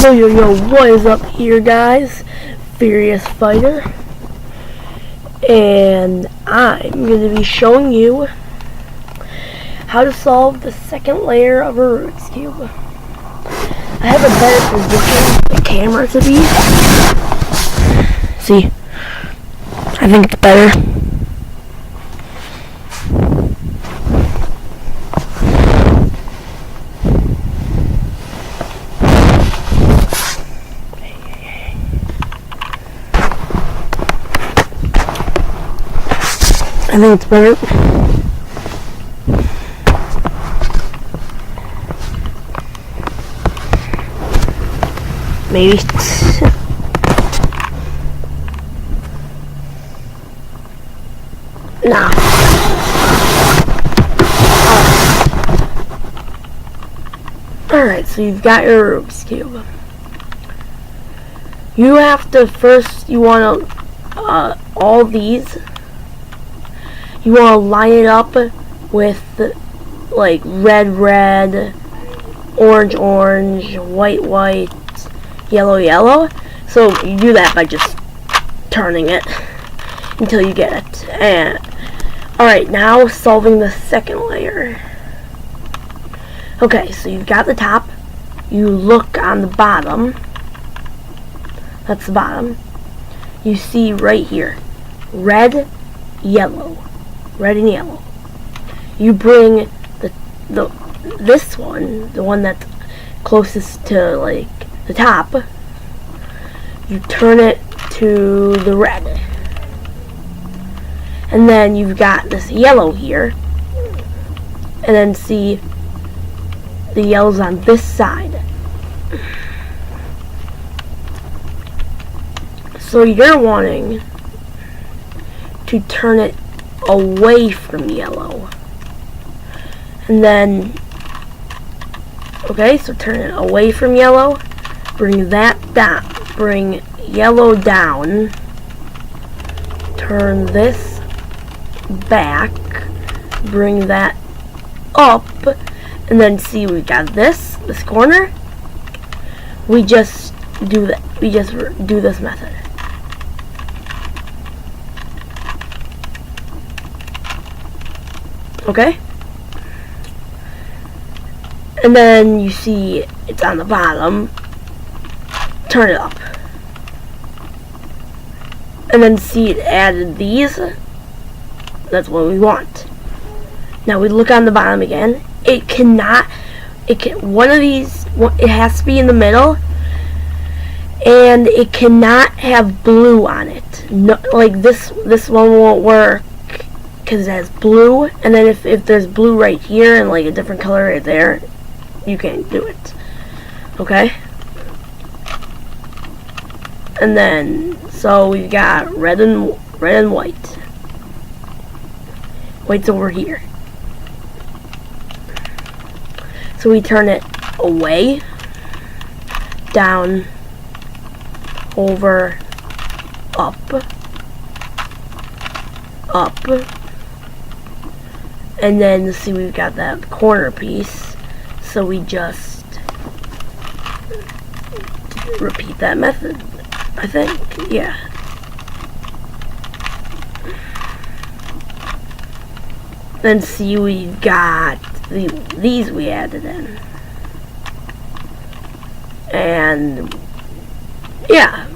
Yo, what is up here, guys? Furious Fighter. And I'm going to be showing you how to solve the second layer of a Rubik's Cube. I have a better position for the camera to be. See? I think it's better. I think it's better. Maybe. Nah. Alright, so you've got your Rubik's Cube. You have to first, you want to, all these, you want to line it up with, like, red, orange, white, yellow. So you do that by just turning it until you get it. And alright, now solving the second layer. Okay, so you've got the top. You look on the bottom. That's the bottom. You see right here, red, yellow. Red and yellow. You bring this one, the one that's closest to like the top, you turn it to the red. And then you've got this yellow here. And then see the yellow's on this side. So you're wanting to turn it away from yellow. And then, okay, so turn it away from yellow. Bring that down. Bring yellow down. Turn this back. Bring that up. And then see, we got this corner. We just do that. We just do this method. Okay? And then you see it's on the bottom. Turn it up. And then see it added these. That's what we want. Now we look on the bottom again. One of these, it has to be in the middle. And it cannot have blue on it. No, like this one won't work because it has blue, and then if there's blue right here and like a different color right there, you can't do it. Okay? And then so we've got red and white. White's over here. So we turn it away, down, over, up, and then see, we've got that corner piece, so we just repeat that method, I think. Yeah. Then see, we've got these we added in, and yeah.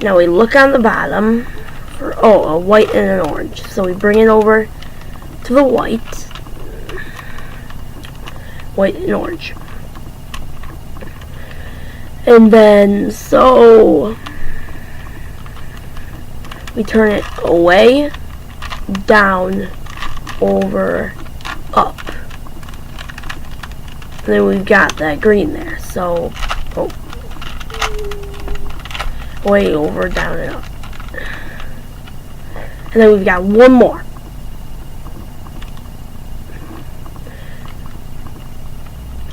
Now we look on the bottom for a white and an orange. So we bring it over to the white and orange. And then so we turn it away, down, over, up. And then we've got that green there. So way over, down, and up. And then we've got one more.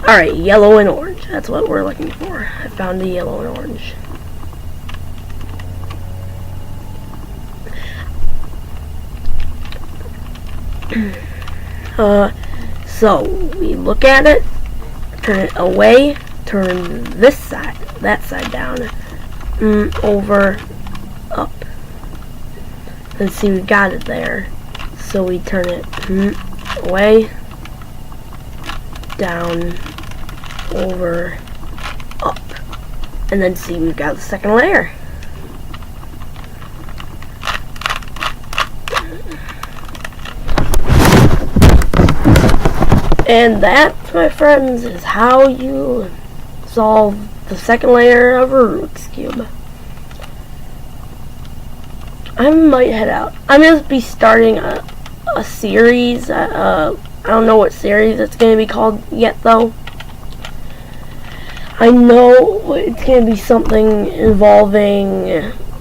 Alright, yellow and orange. That's what we're looking for. I found the yellow and orange. So we look at it, turn it away, turn this side, that side down, over, up. And see, we got it there. So we turn it away, down, over, up. And then see, we've got the second layer. And that, my friends, is how you solve the second layer of a Rubik's Cube. I might head out. I'm going to be starting a series. I don't know what series it's going to be called yet, though. I know it's going to be something involving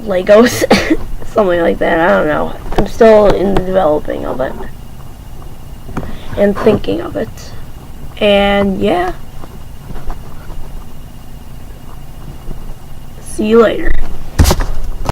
Legos. Something like that. I don't know. I'm still in the developing of it. And thinking of it. And yeah. See you later.